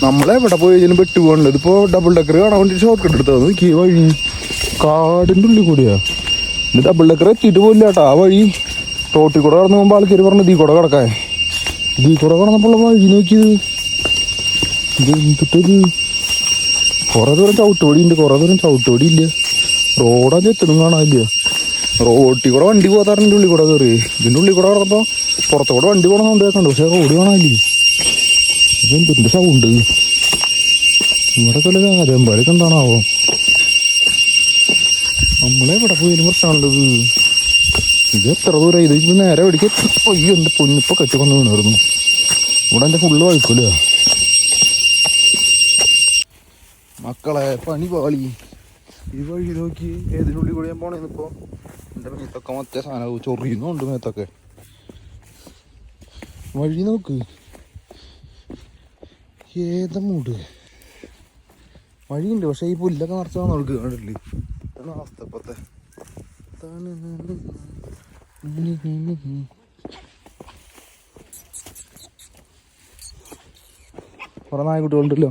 നമ്മളെവിടെ പോയാലും പെട്ടു പോകണല്ലോ. ഇതിപ്പോ ഡബിൾ ഡക്കർ കാണാൻ വേണ്ടി ഷോർട്ട് കട്ട് എടുത്തത്. നോക്കി വഴി കാടിൻ്റെ ഉള്ളിൽ കൂടിയാ. ഇത് ഡബിൾ ഡക്കർ എത്തിയിട്ട് പോയില്ല കേട്ടോ. ആ വഴി റോട്ടിൽ കൂടെ കടന്നു പോകുമ്പോൾ ആൾക്കാർ പറഞ്ഞു ഇതീ കൂടെ കിടക്കാൻ. ഇതീ കൂടെ കടന്നപ്പോൾ വഴി നോക്കിയത് ഇത് എന്തിട്ടത്. കുറെ ദൂരം ചവിട്ടുപടി ഉണ്ട്, കുറെ ദൂരം ചവിട്ടുപടി ഇല്ല. റോഡത് എത്തണം കാണാനില്ല. റോട്ടിൽ കൂടെ വണ്ടി പോകാറിൻ്റെ ഉള്ളിൽ കൂടെ കയറി. ഇതിൻ്റെ ഉള്ളിൽ കൂടെ കിടന്നപ്പോൾ പുറത്തുകൂടെ വണ്ടി പോകണം സൗണ്ട് കേൾക്കണ്ട. പക്ഷെ റോഡ് കാണാനില്ലേ. അതെന്തിൻ്റെ സൗണ്ട് ഇവിടെ കൊല്ല കാരമ്പാലൊക്കെ എന്താണാവോ. നമ്മളെവിടെ പോയാലും പ്രശ്നമുള്ളത്. ഇത് എത്ര ദൂരം ഇത് നേരെ വെടിക്ക്. അയ്യോ എൻ്റെ പൊന്നിപ്പോൾ കെട്ടി വന്ന് വീണായിരുന്നു. ഇവിടെ എൻ്റെ ഫുള്ള് വഴിക്കൂല. മക്കളെ പണി പാളി. ഈ വഴി നോക്കി ഏതിനുള്ളിൽ കൂടെ ഞാൻ പോണേന്നിപ്പോൾ എൻ്റെ മേത്തൊക്കെ മറ്റേ സാധനം ചൊറിയുന്നുണ്ട്. മേത്തൊക്കെ വഴി നോക്ക്. ഏതാ മൂട് വഴിയുണ്ട്, പക്ഷെ ഈ പുല്ലൊക്കെ നിറച്ചാൽ നമുക്ക് കണ്ടില്ലേ. ഇതാണ് അവസ്ഥ ഇപ്പത്തെ. കുറെ നായ്ക്കുട്ടികളുണ്ടല്ലോ.